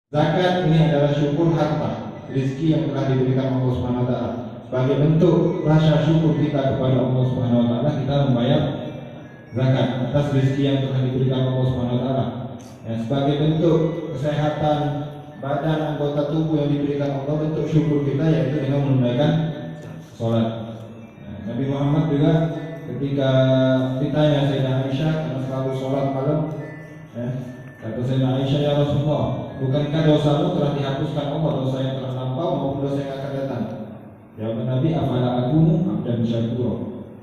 Zakat ini adalah syukur harta, rezeki yang telah diberikan Allah Subhanahu wa taala. Sebagai bentuk rasa syukur kita kepada Allah Subhanahu wa taala, kita membayar zakat atas rezeki yang telah diberikan Allah Subhanahu wa taala. Ya, sebagai bentuk kesehatan badan anggota tubuh yang diberikan Allah, bentuk syukur kita yaitu dengan menunaikan sholat. Nabi Muhammad juga ketika ditanya Sayyidah Aisyah karena selalu sholat malam, kata Sayyidah Aisyah, ya Rasulullah, bukankah dosamu telah dihapuskan Allah, dosa yang telah lampau maupun dosa yang akan datang? Jawab Nabi, afala akumu abdan syakura,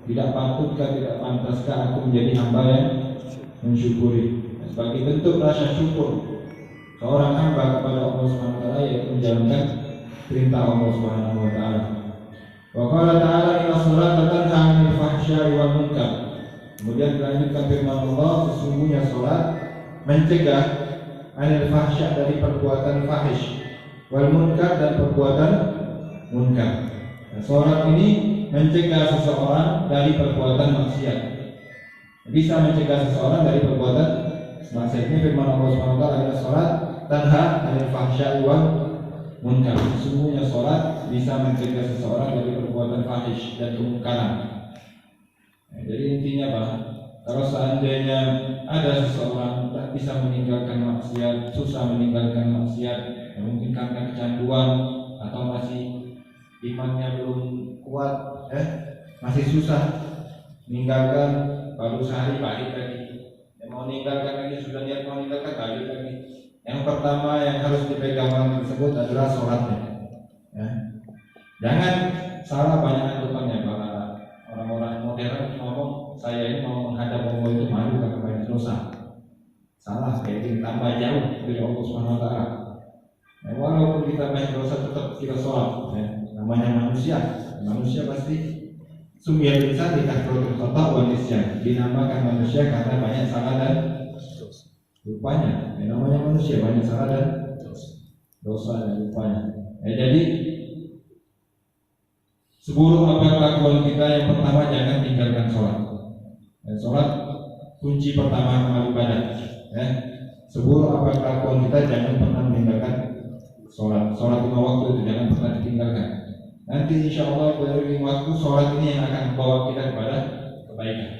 tidak patutkah, tidak pantaskah aku menjadi hamba yang mensyukuri? Sebagai bentuk rasa syukur seorang hamba kepada Allah Subhanahu wa taala yaitu menjalankan perintah Allah Subhanahu wa taala. Wa qala ta'ala inna sholata tanha 'anil fahsya'i wal munkar. Kemudian dilanjutkan firman Allah, sesungguhnya salat mencegah 'anil fahsya' dari perbuatan fahish, wal munkar dan perbuatan munkar. Nah, salat ini mencegah seseorang dari perbuatan maksiat. Bisa mencegah seseorang dari perbuatan maksiat. Ini firman Allah Subhanahu wa taala, inna salat tanha 'anil fahsya'i wal munkar. Sesungguhnya salat bisa mencegah seseorang dari perbuatan fahish dan kemungkaran. Jadi intinya Pak, kalau seandainya ada seseorang tak bisa meninggalkan maksiat, susah meninggalkan maksiat, ya mungkin karena kecanduan atau masih imannya belum kuat, masih susah meninggalkan, baru sehari balik lagi. Ya, mau meninggalkan lagi, sudah niat mau meninggalkan balik lagi. Yang pertama yang harus dipegang orang tersebut adalah sholatnya. Ya. Jangan salah banyak anggapannya para orang-orang modern ngomong saya ini mau menghadap Allah itu malu karena banyak dosa. Salah, kayak gini tambah jauh dari Allah Subhanahu wa taala. Ya, walaupun kita banyak dosa tetap kita sholat. Ya. Namanya manusia pasti sumiyal insan dikahrotul khata wal nisyan. Dinamakan manusia karena banyak salah dan lupanya. Ya, namanya manusia banyak salah dan dosa dan lupanya. Ya, jadi seburuk apa kelakuan kita, yang pertama jangan tinggalkan sholat. Ya, sholat kunci pertama amal ibadah. Ya. Seburuk apa kelakuan kita, jangan pernah meninggalkan sholat. Sholat 5 waktu itu jangan pernah ditinggalkan. Nanti insya Allah dari waktu sholat ini yang akan membawa kita kepada kebaikan.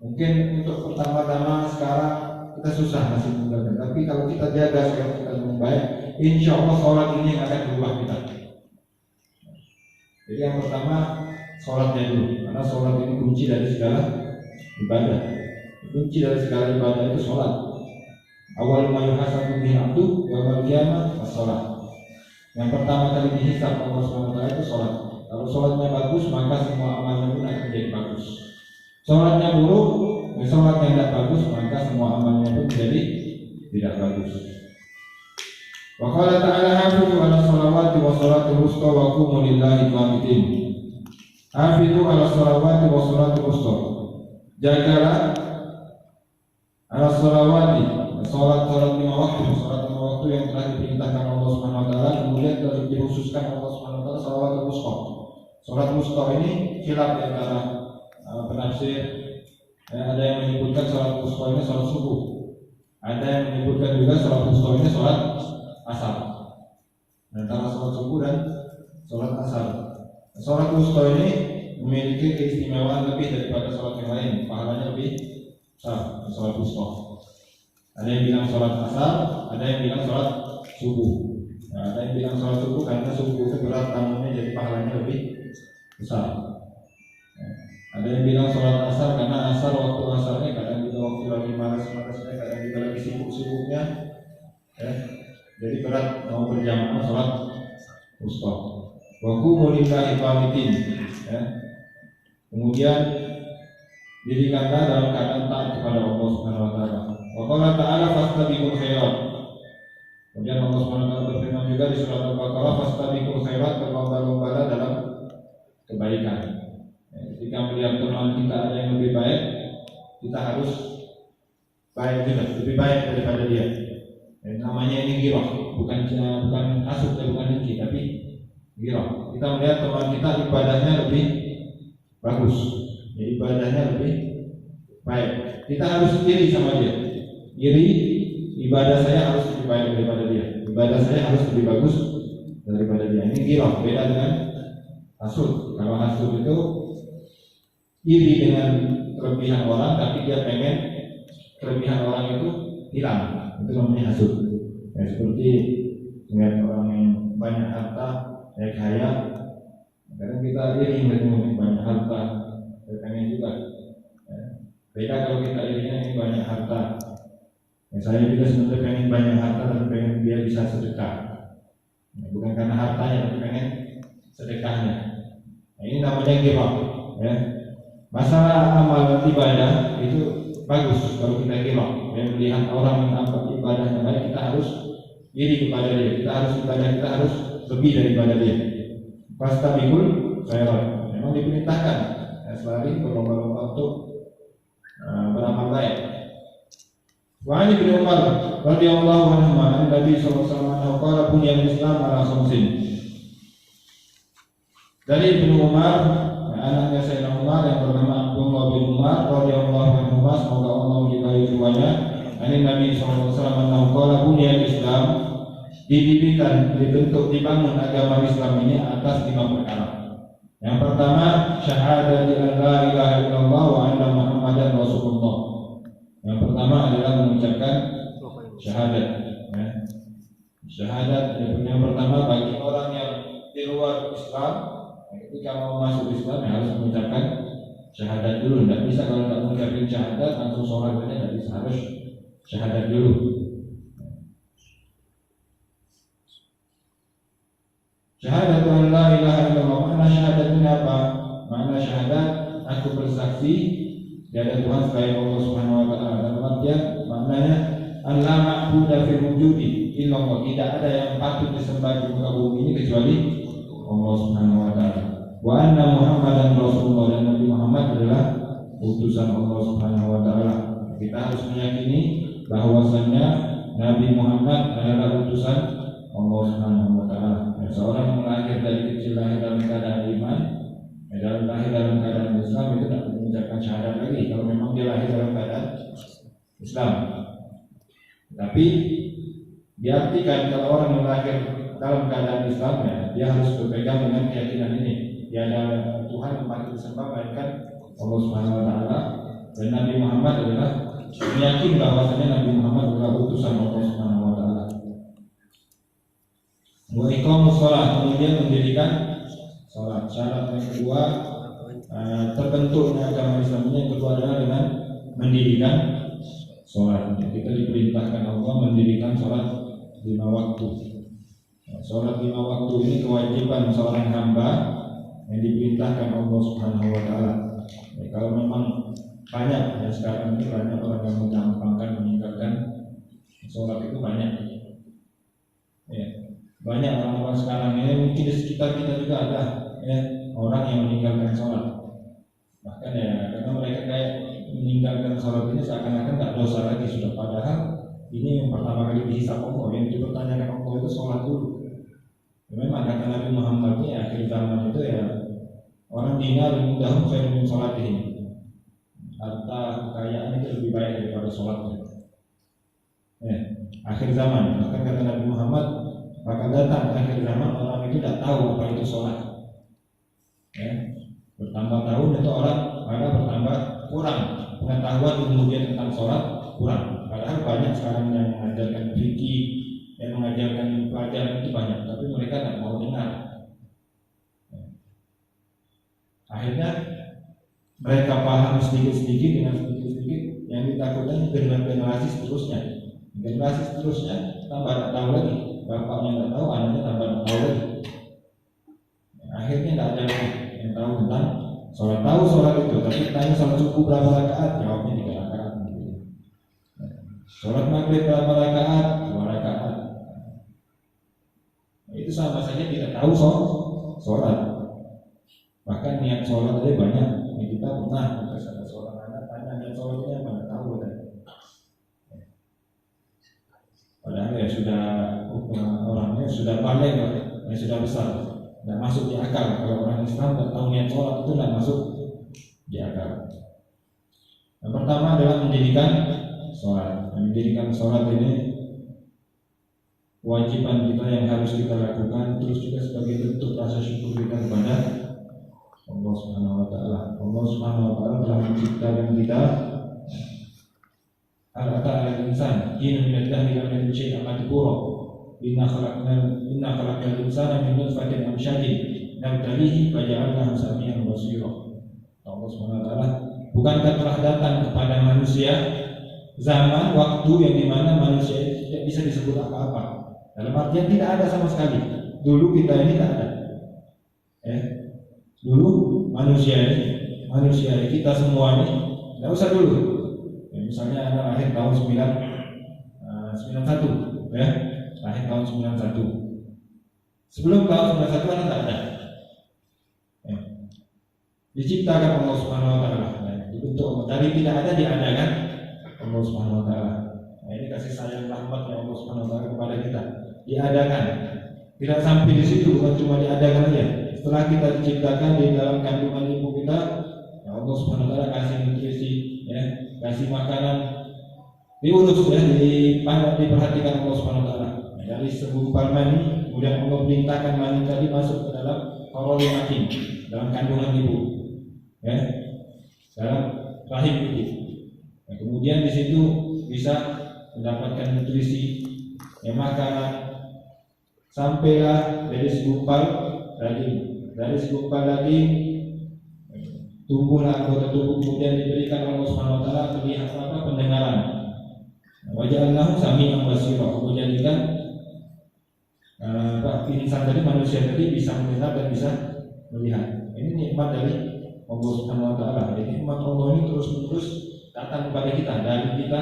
Mungkin untuk pertama-tama sekarang kita susah masih meninggalkan, tapi kalau kita jaga sholat kita dengan baik, insya Allah sholat ini yang akan berubah kita. Jadi yang pertama sholatnya dulu, karena sholat ini kunci dari segala ibadah. Kunci dari segala ibadah itu sholat. Awal ma yuhasabu bihi abdu yaumil qiyamah as-sholat. Yang pertama kali dihisab Allah SWT itu sholat. Kalau sholatnya bagus, maka semua amalnya pun akan menjadi bagus. Sholatnya buruk, sholatnya tidak bagus, maka semua amalnya pun jadi tidak bagus. Wa qala ta'ala hafizu 'ala sholawati wa sholatul wusta wa qumu lillahi qanitin. Hafizu 'ala sholawati wa sholatul wusta. Jagalah 'ala sholawati, sholat-sholat 5 waktu, sholat 5 waktu yang telah diperintahkan Allah Subhanahu wa taala, kemudian telah dikhususkan Allah Subhanahu wa taala sholatul wusta. Sholat wusta ini khilaf di antara penafsir. Ada yang menyebutkan sholat wusta ini sholat subuh. Ada yang menyebutkan juga sholat wusta ini sholat asar. Antara sholat subuh dan sholat asar. Sholat wusta ini memiliki keistimewaan lebih daripada sholat yang lain. Pahalanya lebih besar. Sholat wusta. Ada yang bilang sholat asar, ada yang bilang sholat subuh. Nah, ada yang bilang sholat subuh karena subuh itu berat tamunya, jadi pahalanya lebih besar. Ada yang bilang sholat asar karena asar waktu asarnya kadang juga waktu lagi malas-malasnya, kadang juga lagi sibuk-sibuknya, jadi berat mau berjamaah sholat wusta. Wa qumu lillahi qanitin. Kemudian dirikanlah dalam keadaan taat kepada Allah Subhanahu wa taala. Wa qala ta'ala fastabiqul khairat. Kemudian Allah Subhanahu wa taala berfirman juga di surat Al-Baqarah, fastabiqul khairat, berlomba-lomba dalam kebaikan. Jika melihat teman kita ada yang lebih baik, kita harus baik juga, lebih baik daripada dia. Namanya ini ghirah, bukan hasud dan bukan dengki, tapi ghirah. Kita melihat teman kita ibadahnya lebih bagus, ibadahnya lebih baik, kita harus iri sama dia. Iri, ibadah saya harus lebih baik ibadah saya harus lebih bagus daripada dia. Ini ghirah, beda dengan hasud. Kalau hasud itu iri dengan kelebihan orang, tapi dia pengen kelebihan orang itu hilang. Itu namanya hasud. Ya, seperti melihat orang yang banyak harta, kaya, kadang kita iri dengan banyak harta, pengen juga. Ya. Beda kalau kita irinya ini banyak harta. Ya, saya juga sebenarnya pengen banyak harta, tapi pengen dia bisa sedekah. Ya, bukan karena hartanya, tapi pengen sedekahnya. Nah, ini namanya ghirah. Ya. Masalah amal ibadah itu bagus kalau kita ghirah. Ya, melihat orang yang dapat ibadahnya baik, kita harus iri kepada dia. Kita harus ibadah kita harus lebih daripada dia. Fastabiqul khairat. Memang diperintahkan selalu berlomba-lomba untuk beramal baik. Wa an Ibnu Umar radhiyallahu anhu an Nabi sallallahu alaihi wasallam qala buniyal Islam ala khamsin. Dari Ibnu Umar, anaknya Sayyidina Umar yang bernama Abdullah bin Umar radhiyallahu anhu, semoga Allah meridai keduanya. Ani Nabi sallallahu alaihi wasallam qala buniyal Islam, didirikan, dibentuk, dibangun agama Islam ini atas 5 perkara. Yang pertama, syahadati an la ilaha illallah wa anna Muhammadan Rasulullah. Yang pertama adalah mengucapkan syahadat. Ya. Syahadat yang pertama bagi orang yang di luar Islam, ketika mau masuk Islam ya harus mengucapkan syahadat dulu. Tidak bisa kalau tidak mengucapkan syahadat langsung sholat saja, tidak bisa, harus syahadat dulu. Syahadat an la ilaha illallah. Makna syahadat ini apa? Makna syahadat, aku bersaksi tiada Tuhan selain Allah Subhanahu wa taala. Dalam artian maknanya Allah ma'budu fil wujudi illallah, tidak ada yang patut disembah di muka bumi ini kecuali Allah Subhanahu wa taala. Wa anna Muhammadan Rasulullah, dan Nabi Muhammad adalah utusan Allah Subhanahu wa taala. Kita harus meyakini bahwasanya Nabi Muhammad adalah utusan Allah Subhanahu wa taala. Seorang yang lahir dari kecil lahir dalam keadaan iman, lahir dalam keadaan Islam, itu tidak mengucapkan syahadat lagi kalau memang dia lahir dalam keadaan Islam. Tapi diartikan kalau orang yang lahir dalam keadaan Islam, ya, dia harus berpegang dengan keyakinan ini. Dia ada Tuhan yang patut disembah melainkan Allah Subhanahu wa taala, dan Nabi Muhammad adalah meyakini bahwasanya Nabi Muhammad adalah utusan Allah Subhanahu wa taala. Wa iqamus shalah, kemudian mendirikan salat. Syarat yang kedua terbentuknya agama Islam ini, yang kedua adalah dengan mendirikan salat. Kita diperintahkan Allah mendirikan salat 5 waktu. Salat 5 waktu ini kewajiban seorang hamba yang diperintahkan Allah Subhanahu wa taala. Kalau memang banyak, ya sekarang ini banyak orang yang mengamalkan meninggalkan salat itu banyak. Ya. Banyak orang-orang sekarang ini, mungkin di sekitar kita juga ada ya, orang yang meninggalkan sholat. Bahkan ya, karena mereka kayak meninggalkan sholat ini seakan-akan tak dosa lagi sudah, padahal ini yang pertama kali dihisab Allah. Yang dipertanyakan Allah itu sholat dulu. Memang kata Nabi Muhammad ini akhir zaman itu ya, orang dinar mudah khairun min sholatihim. Harta kekayaan itu lebih baik daripada sholatnya. Ya, akhir zaman. Bahkan kata Nabi Muhammad, akan datang akhir zaman orang itu tidak tahu apa itu sholat. Ya. Bertambah tahun itu orang bertambah kurang pengetahuan ilmu dia tentang sholat, kurang. Padahal banyak sekarang yang mengajarkan fikih, yang mengajarkan pelajaran itu banyak, tapi mereka tidak mau dengar. Ya. Akhirnya mereka paham sedikit-sedikit, dengan sedikit-sedikit, yang ditakutkan generasi seterusnya. Generasi seterusnya tambah tidak tahu lagi. Bapaknya tidak tahu, anaknya tambah tidak tahu lagi. Akhirnya tidak ada yang tahu tentang sholat. Tahu sholat itu, tapi tanya sholat subuh berapa rakaat, jawabnya 3 rakaat. Sholat maghrib berapa rakaat, 2 rakaat. Itu sama saja tidak tahu sholat. Bahkan niat sholat aja banyak. Kita pernah ada seorang anak tanya niat sholatnya apa, tidak tahu. Padahal ya sudah orangnya sudah balik, ya sudah besar, tidak masuk di akal. Kalau orang Islam tidak tahu niat sholat itu tidak masuk di akal. Yang pertama adalah mendirikan sholat. Mendirikan sholat ini kewajiban kita yang harus kita lakukan, terus juga sebagai bentuk rasa syukur kita kepada Allah Subhanahu wa taala. Allah Subhanahu wa taala telah menciptakan kita. Al-ata al-insan hina min ad-dahri lam yakun syai'an madhkura. Inna khalaqnal insana min nutfatin amsyajin nabtalihi faja'alnahu samian basira. Allah Subhanahu wa taala, bukankah telah datang kepada manusia zaman waktu yang dimana manusia tidak bisa disebut apa-apa. Dalam artian tidak ada sama sekali. Dulu kita ini tidak ada. Dulu manusia ini kita semua ini tidak usah dulu. Misalnya Anda lahir tahun 91, lahir tahun 91. Sebelum tahun 91 Anda tidak ada. Diciptakan Allah Subhanahu wa taala. Dibentuk dari tidak ada diadakan Allah Subhanahu wa taala. Ini kasih sayang rahmat Allah Subhanahu wa taala kepada kita. Diadakan. Tidak sampai di situ, bukan cuma diadakan saja. Setelah kita diciptakan di dalam kandungan ibu kita, ya Allah Subhanahu wa taala kasih nutrisi, kasih makanan, diurus, diperhatikan Allah Subhanahu wa taala. Dari segumpal mani, kemudian Allah perintahkan mani tadi masuk ke dalam qararul rahim, dalam kandungan ibu, dalam rahim ibu. Kemudian di situ bisa mendapatkan nutrisi, makanan, sampailah dari segumpal daging tumbuhlah anggota tubuh, kemudian diberikan Allah Subhanahu wa taala pendengaran. Waja'alnahu sami'an basira. Kemudian jadikan insan tadi, manusia tadi bisa mendengar dan bisa melihat. Ini nikmat dari Allah Subhanahu wa taala. Jadi nikmat Allah ini terus-menerus datang kepada kita, dari kita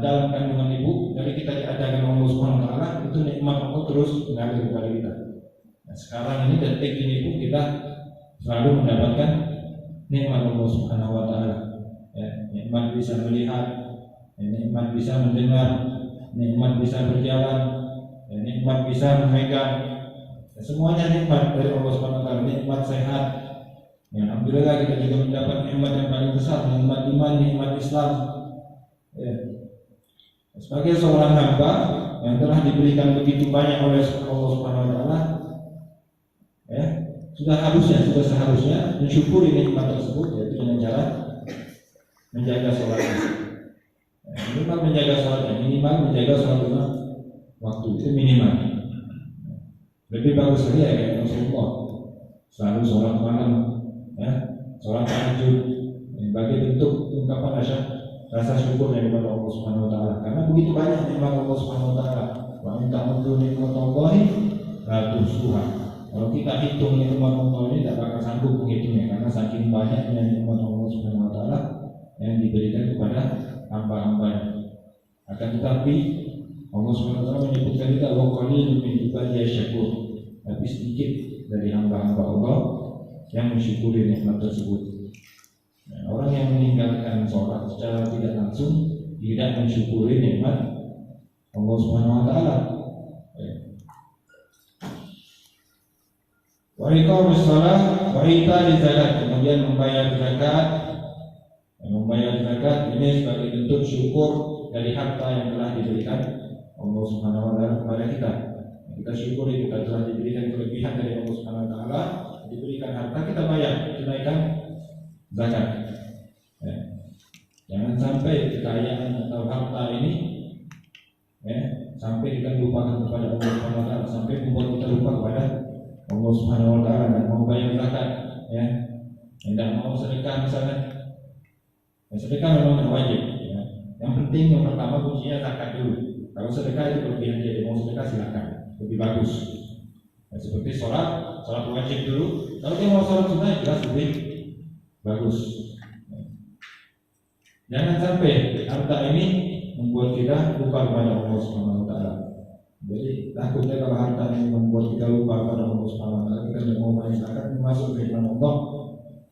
dalam kandungan ibu, dari kita diadakan Allah Subhanahu wa taala, itu nikmat Allah terus mengalir kepada kita. Nah, sekarang ini detik ini pun kita selalu mendapatkan nikmat Allah Subhanahu wa taala. Nikmat bisa melihat, nikmat bisa mendengar, nikmat bisa berjalan, nikmat bisa memegang. Semuanya nikmat dari Allah Subhanahu wa taala, nikmat sehat. Alhamdulillah kita juga mendapat nikmat yang paling besar, nikmat iman, nikmat Islam. Sebagai seorang hamba yang telah diberikan begitu banyak oleh Allah Subhanahu wa taala, sudah seharusnya mensyukuri nikmat tersebut, yaitu dengan cara menjaga sholatnya. Minimal menjaga sholatnya, minimal menjaga sholat lima waktu, itu minimal. Lebih bagus lagi ya kayak Rasulullah, selalu sholat malam, sholat tahajud, sebagai bentuk ungkapan rasa syukur dari kepada Allah Subhanahu wa taala. Karena begitu banyak nikmat Allah Subhanahu wa taala. Wa in ta'uddu ni'matallahi la tuhsuha. Kalau kita hitung nikmat Allah ini tidak bakal sanggup menghitungnya, karena saking banyaknya nikmat Allah Subhanahu wa taala yang diberikan kepada hamba-hambanya. Akan tetapi Allah Subhanahu wa taala menyebutkan kita wa qalilun min ibadiy syakur. Tapi sedikit dari hamba-hamba Allah yang mensyukuri nikmat tersebut. Orang yang meninggalkan sholat secara tidak langsung tidak mensyukuri nikmat Allah Subhanahu wa taala. Wa iqamus shalah wa ita'iz zakat, kemudian membayar zakat. Membayar zakat ini sebagai bentuk syukur dari harta yang telah diberikan Allah Subhanahu wa taala kepada kita. Kita syukuri kita telah diberikan kelebihan dari Allah Subhanahu wa taala, diberikan harta, kita bayar, tunaikan zakat. Jangan sampai kekayaan atau harta ini sampai kita lupakan kepada Allah Subhanahu wa taala, sampai membuat kita lupa kepada Allah Subhanahu wa taala dan mau bayar zakat, tidak mau sedekah misalnya. Sedekah memang wajib. Yang penting yang pertama kuncinya zakat dulu. Kalau sedekah itu berlebihan, jadi mau sedekah silakan, lebih bagus. Seperti sholat wajib dulu. Kalau dia mau sholat sunnah jelas lebih bagus. Jangan sampai harta ini membuat kita lupa kepada Allah Subhanahu wa taala. Jadi takutnya kalau harta ini membuat kita lupa kepada Allah Subhanahu wa taala, kita tidak mau bayar zakat, masuk ke dalam Allah.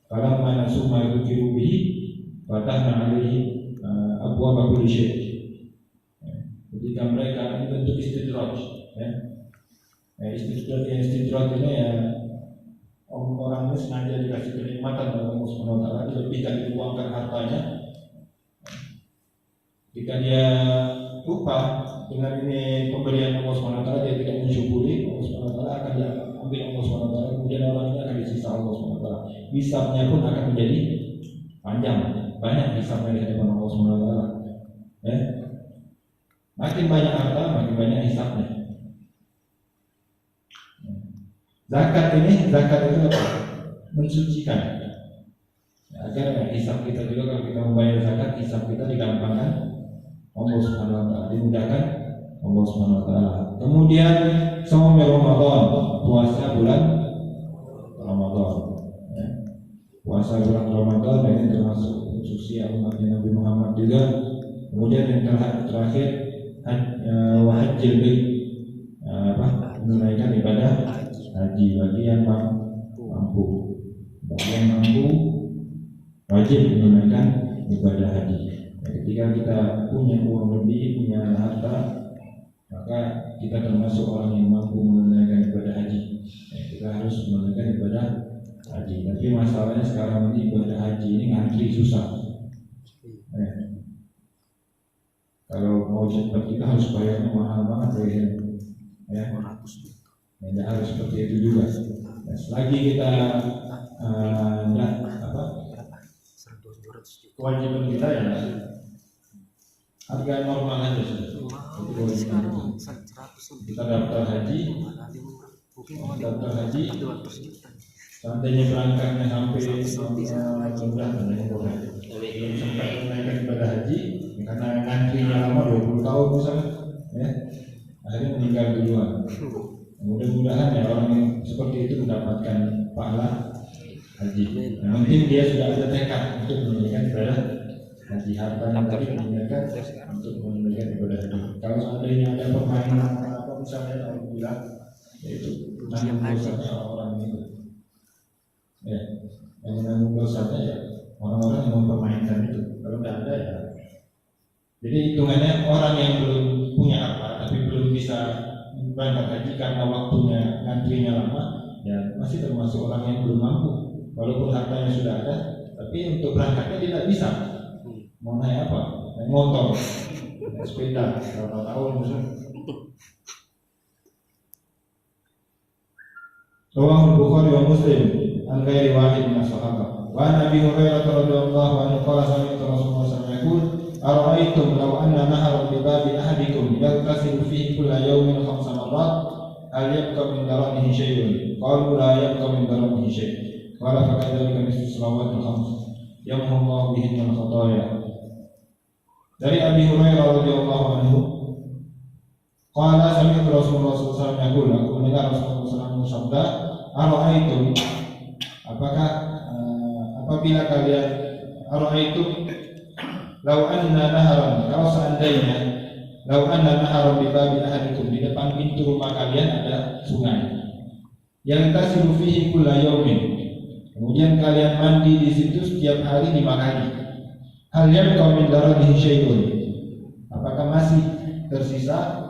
Kalau mana summa yukiru bihi fatahna alaihi abwaaba kulli syai'. Ketika mereka ini bentuk istidraj, istidraj ini orang ini sengaja dikasih kenikmatan oleh Allah Subhanahu wa taala, dilebihkan, dibuangkan hartanya. Jika dia lupa dengan ini pemberian Allah SWT, dia tidak mensyukuri, Allah SWT akan diambil Allah SWT, kemudian orang ini akan disisa Allah SWT. Hisabnya pun akan menjadi panjang, banyak hisabnya di hadapan Allah SWT. Ya. Makin banyak harta, makin banyak hisabnya. Zakat itu apa? Mensucikan. Agar hisab kita juga, kalau kita membayar zakat, hisab kita digampangkan Allah Subhanahu wa taala, dimudahkan Allah Subhanahu wa taala. Kemudian shaum Ramadan, puasa bulan Ramadan. Ya. Puasa bulan Ramadan ini termasuk instruksi umat Nabi Muhammad juga. Kemudian yang terakhir wajib menunaikan ibadah haji bagi yang mampu. Bagi yang mampu wajib menunaikan ibadah haji. Ketika kita punya uang lebih, punya harta, maka kita termasuk orang yang mampu menunaikan ibadah haji. Kita harus menunaikan ibadah haji. Tapi masalahnya sekarang ini ibadah haji ini ngantri susah. Kalau mau cepat kita harus bayarnya mahal banget ya. Tidak harus seperti itu juga. Selagi kita kewajiban kita ya harga normal aja sudah. Kita daftar haji, seandainya berangkatnya sampai belum sempat menaikkan ibadah haji karena ngantrinya lama 20 tahun misalnya, ya, akhirnya meninggal duluan. Mudah-mudahan ya orang yang seperti itu mendapatkan pahala haji. Yang penting dia sudah ada tekad untuk menunaikan ibadah haji, hartanya tadi menunaikan untuk menunaikan ibadah haji. Kalau seandainya ada permainan apa misalnya orang bilang, yaitu menanggung dosanya orang itu, ya, yang menanggung dosanya ya orang-orang yang mempermainkan itu. Kalau tidak ada ya, jadi hitungannya orang yang belum punya apa tapi belum bisa berangkat haji karena waktunya ngantrinya lama, ya masih termasuk orang yang belum mampu. Walaupun hartanya sudah ada, tapi untuk berangkatnya tidak bisa. Mau naik apa? Naik motor, naik sepeda, berapa tahun misalnya. Rawahul Bukhari wa Muslim an ghairi wahid min as-sahabah. Wa Nabi Hurairah radhiyallahu anhu qala sami'tu Rasulullah sallallahu alaihi wasallam ara'aytum law anna nahran bi babi ahadikum yaghtasilu fihi kulla yawmin 5 marrat hal yabqa min daranihi shay'un qalu la yabqa min daranihi shay'. Qala fa kadzalika mislu salawatil khams yamhu Allah bihinna al-khataaya. Dari Abi Hurairah radhiyallahu anhu qala sami'tu Rasulullah sallallahu alaihi wasallam yaqul, aku mendengar Rasulullah sallallahu alaihi wasallam bersabda, ara'aytum, apakah apabila kalian ara'aytum law anna naharan, kalau seandainya law anna naharan bi babi ahadikum, di depan pintu rumah kalian ada sungai yang tasilu fihi kulla yaumin, kemudian kalian mandi di situ setiap hari 5 kali, hal yabqa min daranihi syai'un, apakah masih tersisa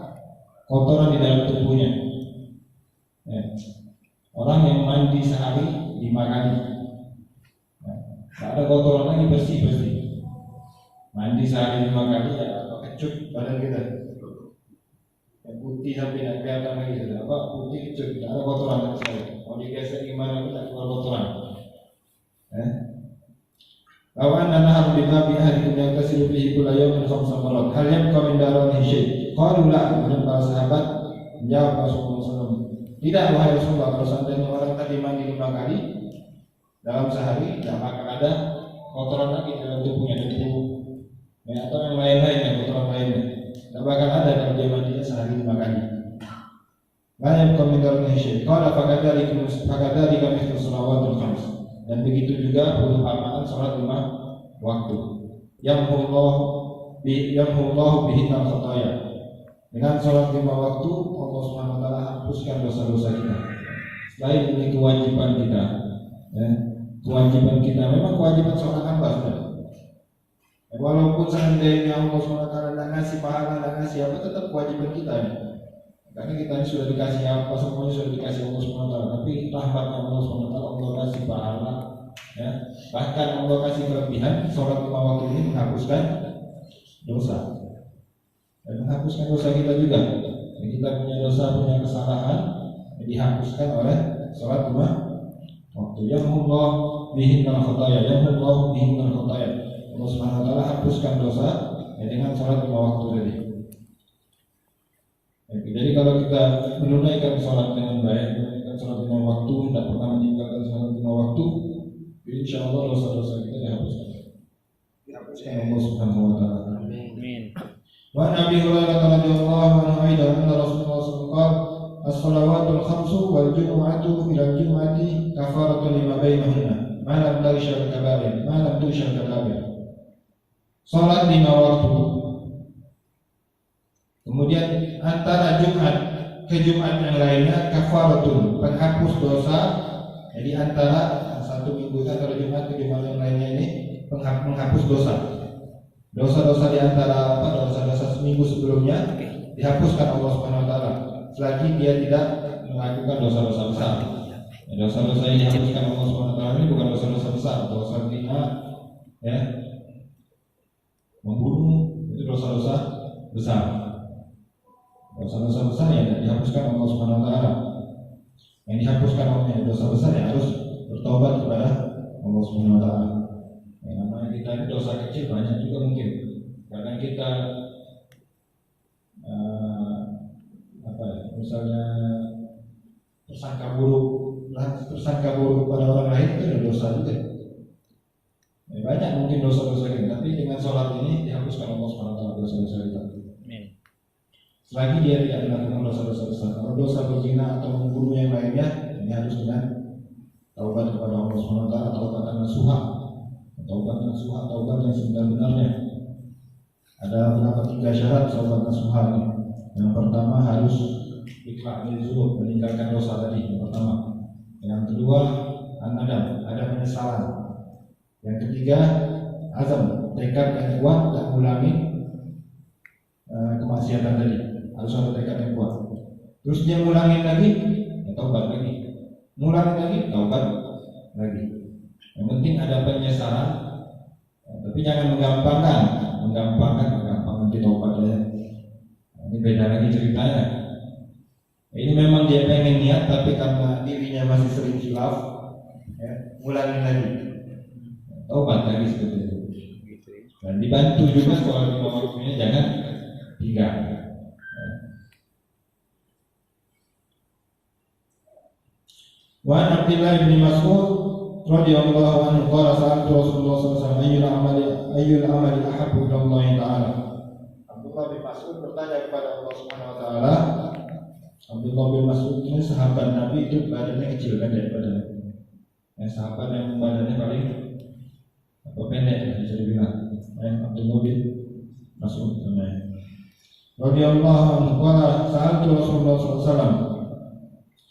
kotoran di dalam tubuhnya? Ya. Orang yang mandi sehari 5 kali, tak ada kotoran lagi, bersih. Mandi sehari 5 kali ya kecut badan kita, yang putih sampai tidak kelihatan lagi sudah apa, putih kecut, tidak ada kotoran lagi sekali. Mau digesek gimana pun tak keluar kotoran. Lawan dan harus dinabi ahli yang kasiru fihi kulla yawmin 5 marrat hal yabqa min daranihi syai'. Qalu la, kemudian para sahabat menjawab Rasulullah SAW, tidak wahai Rasulullah, kalau seandainya orang tadi mandi 5 kali dalam sehari, tidak akan ada kotoran lagi dalam tubuhnya, debu ya, atau yang lain-lainnya, kotoran lainnya tidak bakal ada kalau dia mandinya sehari 5 kali. Banyak komentar Indonesia. Kalau fakadari kami selawatul khams, dan begitu juga perumpamaan sholat 5 waktu. Yamhullahu bihinna al-khataaya. Dengan sholat 5 waktu Allah Subhanahu wa taala hapuskan dosa-dosa kita. Selain ini kewajiban kita, ya, kewajiban kita memang kewajiban seorang hamba sudah. Walaupun seandainya Allah Subhanahu wa taala tidak ngasih pahala, tidak ngasih apa, tetap kewajiban kita. Ya. Karena kita ini sudah dikasih apa, semuanya sudah dikasih Allah Subhanahu wa taala. Tapi rahmatnya Allah Subhanahu wa taala, Allah kasih pahala, ya. Bahkan Allah kasih kelebihan, sholat 5 waktu ini menghapuskan dosa. dan menghapuskan dosa kita juga. Kita punya dosa, punya kesalahan, dihapuskan oleh sholat lima waktu. Yamhullah bihi minal khotoya, yamhullah bihi minal khotoya. Allah Subhanahu wa taala hapuskan dosa dengan sholat lima waktu tadi. Jadi kalau kita menunaikan sholat dengan baik, menunaikan sholat lima waktu, tidak pernah meninggalkan sholat lima waktu, insya Allah dosa-dosa kita dihapuskan Allah Subhanahu wa taala. Amin. Wa Nabi Hurairah radhiyallahu anhu aidan anna Rasulullah sallallahu alaihi wasallam as-salawatul khamsu wal jumu'atu ila jumu'ati kafaratun lima bainahunna ma lam tushal kabair, ma lam tushal kabair. Salat lima waktu, kemudian antara Jumat ke Jumat yang lainnya kafaratun, penghapus dosa. Jadi antara satu minggu antara Jumat ke Jumat yang lainnya ini menghapus dosa. Dosa-dosa di antara dosa-dosa seminggu sebelumnya dihapuskan Allah Subhanahu wa taala selagi dia tidak melakukan dosa-dosa besar. Dosa-dosa yang dihapuskan Allah Subhanahu wa taala ini bukan dosa-dosa besar, dosa zina, ya, membunuh, itu dosa-dosa besar. Dosa-dosa besar yang dihapuskan Allah Subhanahu wa taala. Yang dihapuskan oleh dosa besar yang harus bertobat kepada Allah Subhanahu wa taala. Namanya kita ini dosa kecil banyak juga mungkin. Kadang kita misalnya tersangka buruk pada orang lain itu ada dosa juga. Banyak mungkin dosa-dosa kita, tapi dengan sholat ini dihapuskan Allah Subhanahu wa taala dosa-dosa kita. Selagi dia tidak melakukan dosa-dosa besar. Kalau dosa berzina atau membunuh yang lainnya, ini harus dengan taubat kepada Allah Subhanahu wa taala, taubat nasuha. Taubat nasuha, taubat yang sebenar-benarnya. Ada beberapa 3 syarat taubat nasuha ini. Yang pertama harus ikhlas dari dzunub, meninggalkan dosa tadi. Yang pertama. Yang kedua, an-nadam, ada penyesalan. Yang ketiga, azam, tekad yang kuat dan mengulangi kemaksiatan tadi. Harus ada tekad yang kuat. Terus dia ngulangin lagi, ya taubat lagi. Ngulangin lagi, taubat lagi. Yang penting ada penyesalan, tapi jangan menggampangkan nanti taubat ya. Ini beda lagi ceritanya. Ini memang dia pengen niat, tapi karena dirinya masih sering khilaf, ya, ngulangin lagi, taubat lagi seperti itu. Dan dibantu juga soal lima waktunya, jangan tinggal. Wa Abdullah bin Mas'ud radhiyallahu anhu qala sa'altu Rasulullah sallallahu alaihi wasallam ayyul amali ahabbu ila Allah taala. Abdullah bin Mas'ud bertanya kepada Allah Subhanahu wa taala. Abdullah bin Mas'ud ini sahabat Nabi, itu badannya kecil kan daripada sahabat yang badannya paling pendek bisa dibilang. Abdullah bin Mas'ud namanya. Radhiyallahu anhu qala sa'altu Rasulullah sallallahu alaihi wasallam.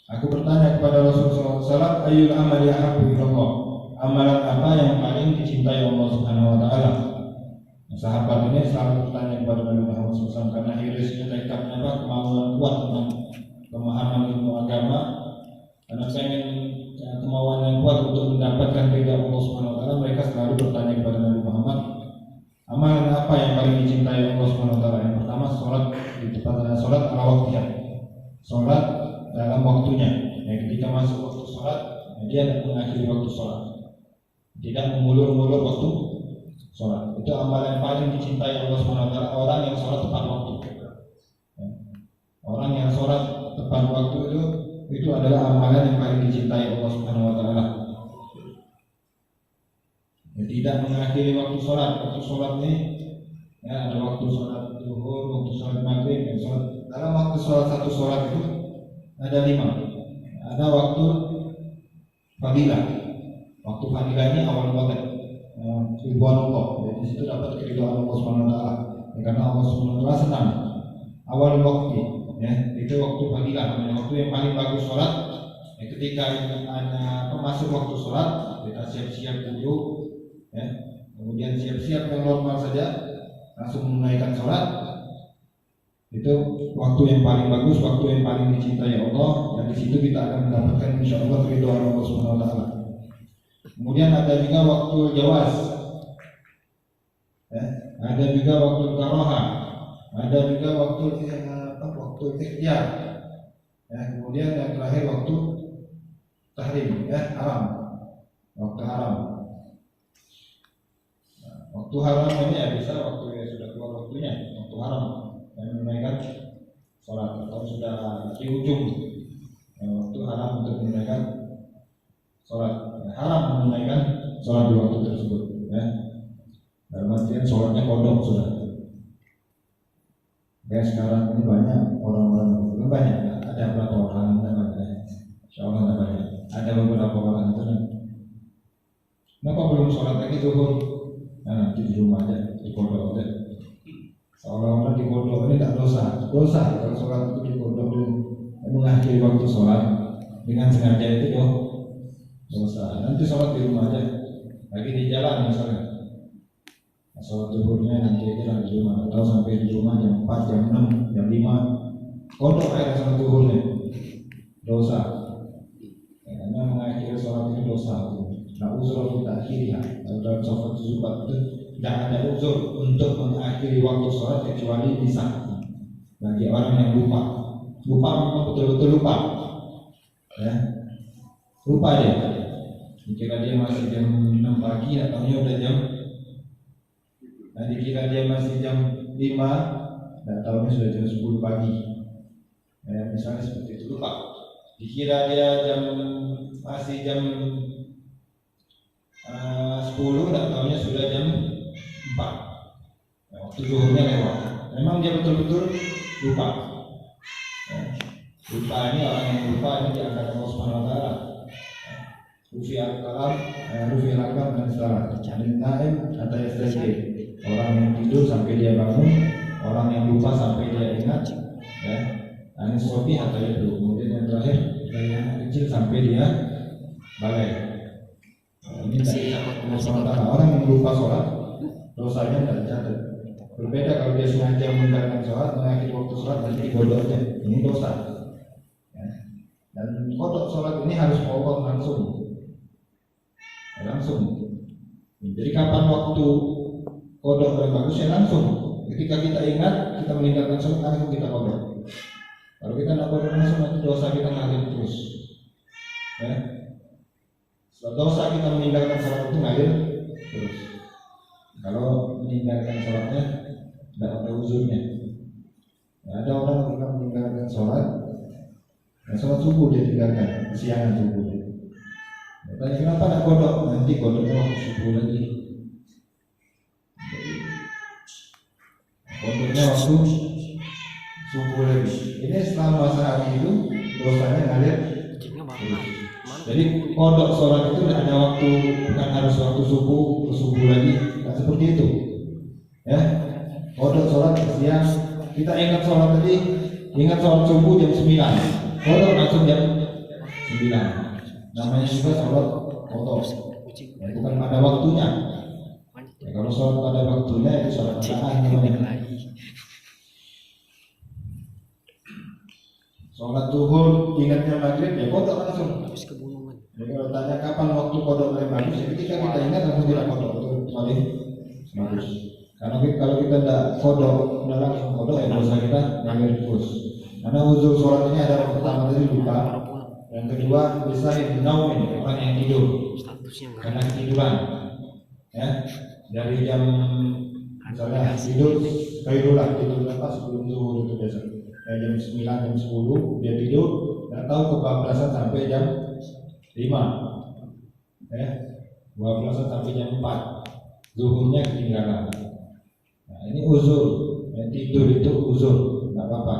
Aku bertanya kepada Rasulullah SAW, ayyul amali ahabbu ila Allah. Amalan apa yang paling dicintai Allah Subhanahu wa taala? Sahabat ini selalu bertanya kepada Nabi Muhammad SAW karena irisnya, tekadnya, kemauan kuat tentang pemahaman ilmu agama, karena pengen kemauan yang kuat untuk mendapatkan ridha Allah Subhanahu wa taala. Mereka selalu bertanya kepada Nabi Muhammad, amalan apa yang paling dicintai Allah Subhanahu wa taala? Yang pertama, sholat di depan, sholat ala waktunya, sholat dalam waktunya. Ketika masuk waktu sholat, dia mengakhiri waktu sholat, tidak mengulur-ulur waktu sholat. Itu amalan yang paling dicintai Allah Subhanahu wa taala, orang yang sholat tepat waktu. Orang yang sholat tepat waktu itu adalah amalan yang paling dicintai Allah Subhanahu wa taala. Tidak mengakhiri waktu sholat. Waktu sholat ini ada waktu sholat zuhur, waktu sholat maghrib, sholat. Dalam waktu sholat satu sholat itu ada 5. Ada waktu fadilah. Waktu fadilah ini awal waktu ridwanullah. Jadi situ dapat keridhaan Allah Subhanahu wa taala. Karena Allah Subhanahu wa taala senang. Awal waktu, ya, itu waktu fadilah, waktu yang paling bagus sholat. Ketika ada masuk waktu sholat, kita siap-siap dulu, ya. Kemudian siap-siap yang normal saja, langsung menunaikan sholat. Itu waktu yang paling bagus, waktu yang paling dicintai Allah, dan di situ kita akan mendapatkan insyaallah keridhaan Allah Subhanahu wa taala. Kemudian ada juga waktu jawaz, ya, ada juga waktu karaha. Ada juga waktu ikhtiar. Ya, kemudian yang terakhir waktu tahrim, haram. Waktu haram. Nah, waktu haram ini ya bisa waktu yang sudah keluar waktunya, waktu haram yang menunaikan sholat atau sudah di ujung waktu haram untuk menunaikan sholat. Haram menunaikan sholat di waktu tersebut. Ya. Dalam artian sholatnya kodok sudah. Ya sekarang ini banyak orang-orang, banyak, ada beberapa orang, insya Allah banyak, ada beberapa orang itu. Kenapa belum sholat lagi zuhur? Nah, nanti di rumah aja, di kodok aja. Seolah-olah di kodok ini tak dosa kalau sholat itu di kodok dan mengakhiri waktu sholat dengan sengaja itu dosa. Nanti sholat di rumah aja, lagi di jalan misalnya. Sholat zuhurnya nanti aja di rumah, atau sampai di rumah jam 4, jam 6, jam 5 kodok aja sholat zuhurnya, dosa karena mengakhiri sholat itu dosa. Nah uzur kita akhiri ya, dalam sholat zuhur itu tidak ada uzur untuk mengakhiri waktu sholat kecuali bisa bagi orang yang lupa memang betul-betul lupa ya, lupa dia dikira dia masih jam 6 pagi, ataunya udah jam dikira dia masih jam 5, dan tahunya sudah jam 10 pagi. Ya, misalnya seperti itu, lupa. Dikira dia masih jam 10, dan tahunya sudah jam 4. Ya, waktu zuhurnya lewat. Memang dia betul-betul lupa. Ya, lupa ini, orang yang lupa ini diangkat Allah Subhanahu wa taala. Rufi al-kalam, Rufi al-kalam dan salah. Jangan naim atau yastajib. Orang yang tidur sampai dia bangun, orang yang lupa sampai dia ingat, ya. Anis sopi atau ya dulu. Kemudian yang terakhir dari anak kecil sampai dia balai. Ini orang yang lupa sholat, dosanya tidak catat. Berbeda kalau dia sengaja meninggalkan sholat, mengakhiri waktu sholat nanti digodoknya. Ini dosa. Ya. Dan kodok sholat ini harus pokok langsung. Jadi kapan waktu kodok paling bagus ya langsung. Ketika kita ingat, kita meninggalkan sholat langsung kita kodok. Kalau kita tidak kodok langsung, nanti dosa kita ngalir terus. Ya. Setelah dosa kita meninggalkan sholat itu ngalir terus. Kalau meninggalkan sholatnya tidak ada uzurnya. Ya, ada orang yang meninggalkan sholat, sholat subuh dia tinggalkan, siangan subuh. Tanya kenapa nak kodok? Nanti kodoknya waktu subuh lagi. Kodoknya waktu subuh lagi. Ini selama sehari itu dosanya ngalir. Jadi kodok sholat itu tidak ada waktu, bukan harus waktu subuh ke subuh lagi. Tidak seperti itu. Ya, kodok sholat siang. Kita ingat sholat tadi, ingat sholat subuh jam 9. Kodok langsung jam 9. Namanya juga sholat kodok, ya, bukan pada waktunya. Ya, kalau sholat pada waktunya itu sholat namanya. Sholat zuhur ingatnya maghrib ya kodok langsung. Jadi kalau tanya kapan waktu kodok paling bagus, ya ketika kita ingat langsung tidak kodok itu paling bagus. Karena kalau kita tidak kodok, tidak langsung kodok ya dosa kita ngalir terus. Karena uzur sholat ini ada yang pertama tadi lupa. Yang kedua bisa naumin, orang yang tidur karena ketiduran, ya dari jam misalnya tidur pas sebelum zuhur itu biasa jam 9 jam 10 dia tidur, nggak tahu kebablasan sampai jam 5, ya 12 sampai jam 4 zuhurnya ketinggalan. Nah ini uzur, ya, tidur itu uzur, nggak apa-apa,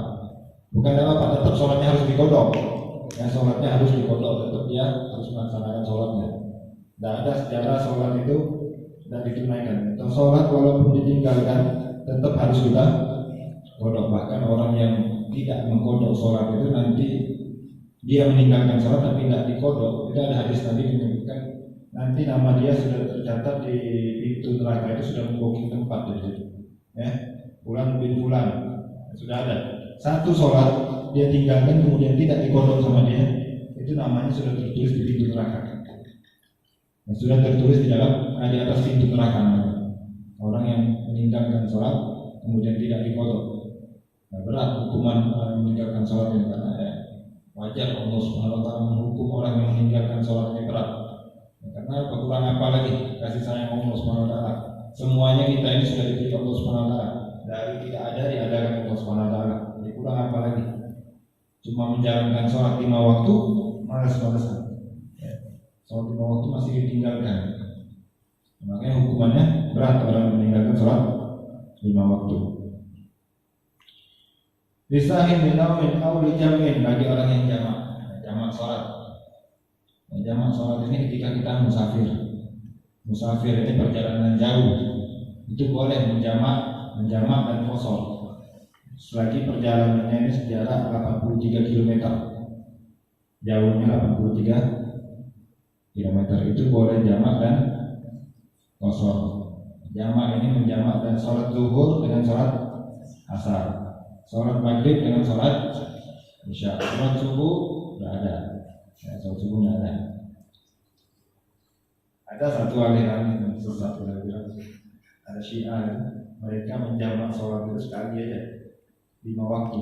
bukan nggak apa-apa, tetap sholatnya harus dikodok. Yang sholatnya harus dikodok, tetap dia harus melaksanakan sholatnya. Tidak ada sejarah sholat itu dan ditunaikan. Atau sholat walaupun ditinggalkan tetap harus kita kodok. Bahkan orang yang tidak mengkodok sholat itu nanti dia meninggalkan sholat tapi tidak dikodok. Itu ada hadis Nabi menyebutkan nanti nama dia sudah tercatat di pintu neraka itu sudah membooking tempat di situ. Ya, Fulan bin Fulan sudah ada. Satu sholat dia tinggalkan kemudian tidak dikodok sama dia, itu namanya sudah tertulis di pintu neraka. Sudah tertulis di atas pintu neraka. Orang yang meninggalkan sholat kemudian tidak dikodok. Nah, berat hukuman orang yang meninggalkan sholat ini, karena wajar Allah Subhanahu wa taala menghukum orang yang meninggalkan sholat ini berat. Karena kurang apa lagi kasih sayang Allah Subhanahu wa taala. Semuanya kita ini sudah diberi Allah Subhanahu wa taala. Dari tidak ada diadakan Allah Subhanahu wa taala. Jadi kurang apa lagi? Cuma menjalankan sholat 5 waktu malas-malasan. Ya. Sholat 5 waktu masih ditinggalkan. Makanya hukumannya berat orang yang meninggalkan sholat 5 waktu. Lisahin binaumin aw lijamin, bagi orang yang jamak sholat. Jamak sholat ini ketika kita musafir ini perjalanan jauh, itu boleh menjamak dan qashar. Selagi perjalanannya ini sejarak 83 km, jauhnya 83 km, itu boleh jamak dan qashar. Jamak ini menjamak dan sholat zuhur dengan sholat asar, sholat maghrib dengan sholat isya. Sholat subuh tidak ada, sholat subuh tidak ada. Ada satu aliran yang sesat, ada Syiah, mereka menjamak sholat itu sekali aja 5 waktu.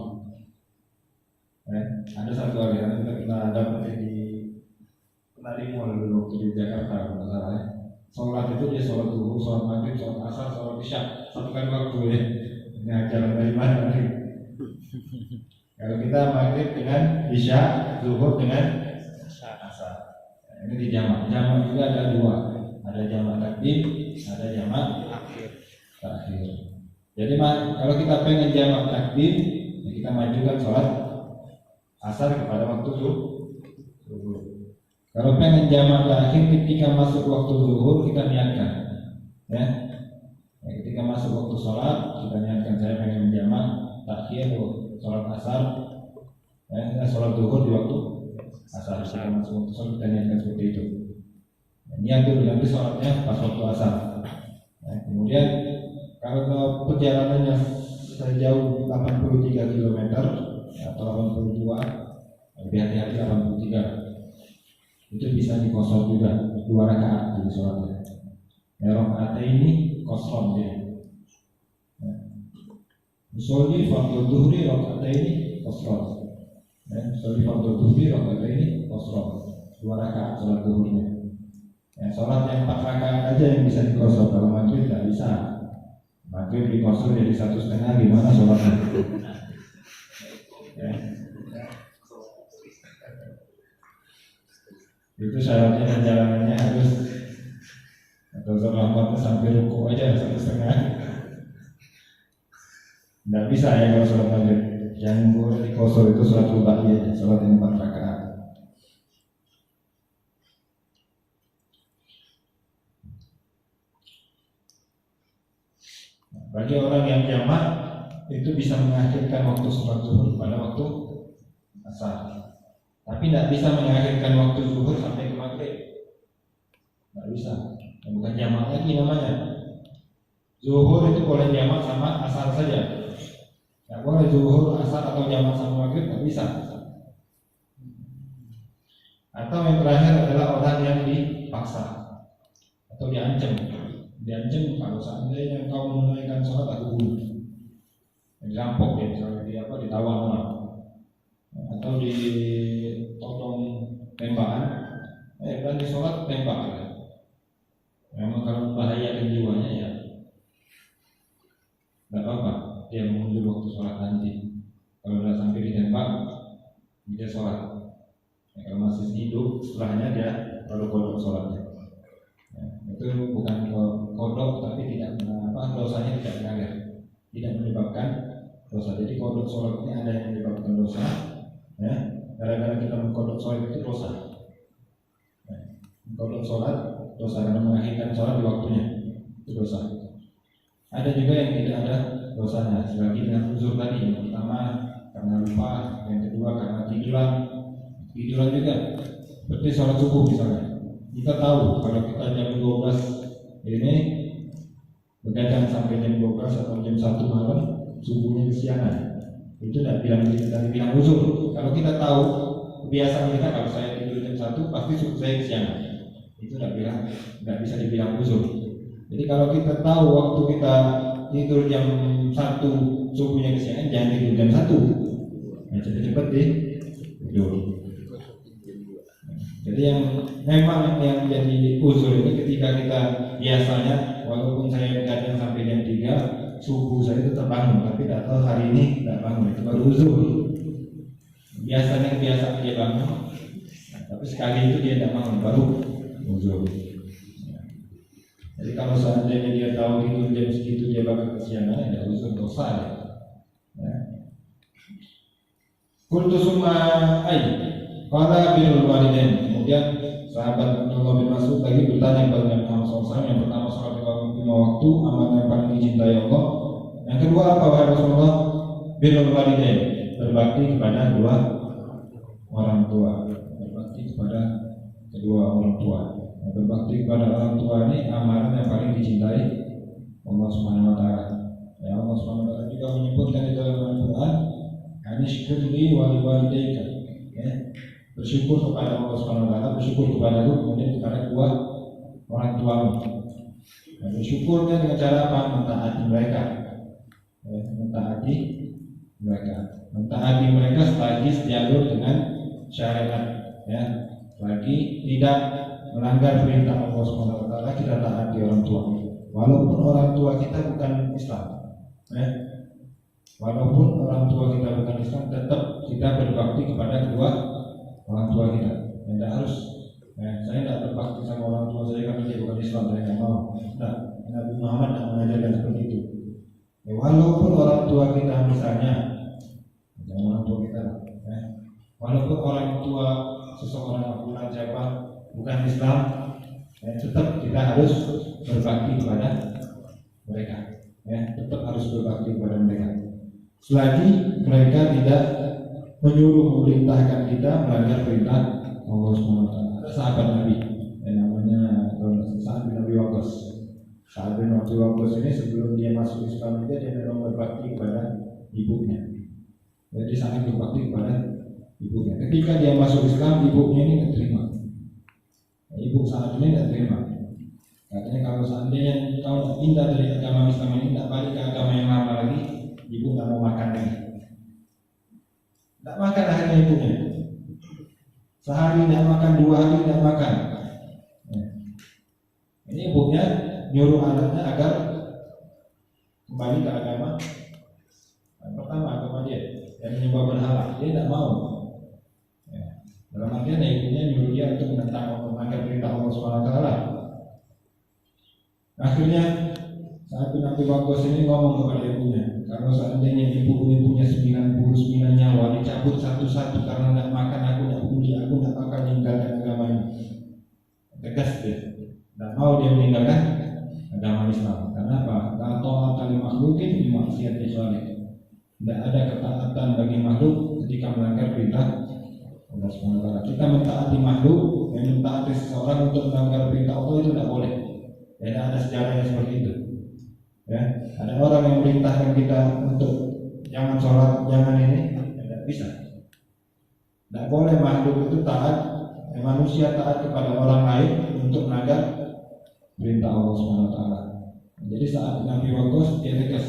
Ada satu aliran kita pernah ada di mall dulu waktu di Jakarta, kalau salah ya. Sholat itu dia sholat zuhur, sholat maghrib, sholat asar, sholat isya, satu kali waktu ya. Ini ajaran dari mana nih? Kalau kita maghrib dengan isya, zuhur dengan asar, ini di jamak. Jamak juga ada 2, ada jamak takdim, ada jamak takhir. Jadi kalau kita pengen jamak takdim, ya kita majukan sholat asar kepada waktu zuhur. Kalau pengen jamak takhir, ketika masuk waktu zuhur kita niatkan, ya. Ketika masuk waktu sholat kita niatkan, saya pengen jamak takhir sholat asar, sholat zuhur di waktu asar. Ketika masuk waktu sholat kita niatkan seperti itu. Niat itu nanti sholatnya pas waktu asar. Kemudian kalau perjalanannya sejauh 83 km atau 82, lebih hati-hati 83. Itu bisa dikosor juga 2 rakaat di sholatnya. Rakaat ini kosong dia. Usolli fardhu dhuhri rakaat ini kosong. Usolli fardhu dhuhri rakaat ini kosong. 2 rakaat sholat zuhurnya. Sholat yang 4 rakaat aja yang bisa dikosor. Kalau maghrib tidak bisa. Maghrib dikosor jadi 1,5, gimana sholatnya? Itu syaratnya perjalanannya harus atau sholatnya sampai ruku aja 1,5. Tidak bisa ya kalau sholat maghrib. Yang boleh dikosor itu sholat rubaiyah, sholat yang 4 rakaat. Bagi orang yang jamak itu bisa mengakhirkan waktu sholat zuhur pada waktu asar, tapi tidak bisa mengakhirkan waktu zuhur sampai ke maghrib. Tidak bisa, bukan jamak lagi namanya. Zuhur itu boleh jamak sama asar saja. Tidak boleh zuhur, asar atau jamak sama maghrib, tidak bisa. Atau yang terakhir adalah orang yang dipaksa atau diancam kalau seandainya kau menunaikan sholat aku bunuh. Dirampok ya, misalnya ditawan orang, atau ditodong tembakan, berani sholat tembak ya. Memang kalau membahayakan jiwanya ya tidak apa-apa, dia mengundur waktu sholat nanti. Kalau sudah sampai ditembak, dia sholat. Kalau masih hidup, setelahnya dia baru kodok sholatnya. Itu bukan kodok, tapi tidak dosanya tidak mengalir, tidak menyebabkan dosa. Jadi kodok sholat ini ada yang menyebabkan dosa, ya. Gara-gara kita mengkodok sholat itu dosa. Mengkodok sholat dosa karena mengakhirkan sholat di waktunya, itu dosa. Ada juga yang tidak ada dosanya, selagi dengan uzur tadi. Yang pertama karena lupa, yang kedua karena tiduran juga. Seperti sholat subuh misalnya. Kita tahu kalau kita jam 12 ini begadang sampai jam 12 atau jam 1 malam, subuhnya kesiangan, itu tidak bilang uzur. Kalau kita tahu kebiasaan kita, kalau saya tidur jam 1 pasti subuh saya kesiangan, itu tidak bisa dibilang uzur. Jadi kalau kita tahu waktu kita tidur jam 1 subuhnya kesiangan, jangan tidur jam 1. Ya, cepet-cepet deh tidur. Jadi yang memang yang jadi uzur ini ketika kita biasanya walaupun saya begadang sampai jam 3 subuh saya itu terbangun, tapi tidak tahu hari ini tidak bangun, itu baru uzur. Biasanya kebiasaan dia bangun, tapi sekali itu dia tidak bangun, baru uzur. Jadi kalau seandainya dia tahu tidur jam segitu dia bakal kesiangan, ada uzur dosa ya. Qultu summa qala birrul walidain. Kemudian sahabat Abdullah bin Mas'ud lagi bertanya kepada Nabi Muhammad SAW. Yang pertama salat lima waktu, amanah yang paling dicintai Allah. Yang kedua apa wahai Rasulullah? Birrul walidain, berbakti kepada dua orang tua. Berbakti kepada kedua orang tua. Berbakti kepada orang tua ini amalan yang paling dicintai Allah Subhanahu wa taala. Ya, Allah Subhanahu wa taala juga menyebutkan di dalam Al-Qur'an, "Anishkurli wa liwalidayka." Ya. Bersyukur kepada Allah Subhanahu wa taala, bersyukur kepada lu, kemudian kepada dua orang tuamu. Nah, bersyukurnya dengan cara apa? Mentaati mereka. Ya, mentaati mereka selagi sejalur dengan syariat, ya. Selagi tidak melanggar perintah Allah Subhanahu wa taala, kita taati orang tua. Walaupun orang tua kita bukan Islam, ya. Walaupun orang tua kita bukan Islam, tetap kita berbakti kepada kedua orang tua kita. Tidak harus, saya tidak berbakti sama orang tua saya karena dia bukan Islam, saya tidak mau. Nah, Nabi Muhammad tidak mengajarkan seperti itu. Ya, walaupun orang tua kita misalnya, orang tua kita, walaupun orang tua seseorang bukan siapa, bukan Islam, tetap kita harus berbakti kepada mereka. Tetap harus berbakti kepada mereka. Selagi mereka tidak menyuruh memerintahkan kita melanggar perintah Allah SWT. Ada sahabat Nabi yang namanya Sa'ad bin Abi Waqqas. Sa'ad bin Abi Waqqas ini sebelum dia masuk Islam dia memang berbakti kepada ibunya. Jadi sangat berbakti kepada ibunya. Ketika dia masuk Islam, ibunya ini tidak terima. Ibu Sa'ad ini tidak terima. Katanya kalau seandainya kau pindah dari agama Islam ini tidak balik ke agama yang lama lagi, ibu tidak mau makan lagi. Tidak makan akhirnya ibunya. Sehari tidak makan, 2 hari tidak makan. Ini ibunya nyuruh anaknya agar kembali ke agama pertama, agama dia yang menyembah berhala. Dia tidak mau. Dalam artian ibunya nyuruh dia untuk menentang melanggar perintah Allah SWT. Akhirnya saat Nabi Waqqas ini ngomong kepada ibunya, kalau seandainya ibu ini punya 99 nyawa dicabut satu-satu karena tidak makan, aku tidak peduli, aku tidak akan meninggalkan agama ini. Tegas dia, tidak mau dia meninggalkan agama Islam. Karena apa? La ta'ata li makhluqin fi ma'siyati khaliq. Tidak ada ketaatan bagi makhluk ketika melanggar perintah Allah SWT. Kita mentaati makhluk, yang mentaati seseorang untuk melanggar perintah Allah itu tidak boleh. Tidak ada sejarahnya seperti itu. Ya, ada orang yang merintahkan kita untuk jangan sholat, jangan ini, tidak bisa. Tidak boleh makhluk itu taat, manusia taat kepada orang lain untuk melanggar perintah Allah SWT. Jadi saat Nabi Waqqas dia tegas,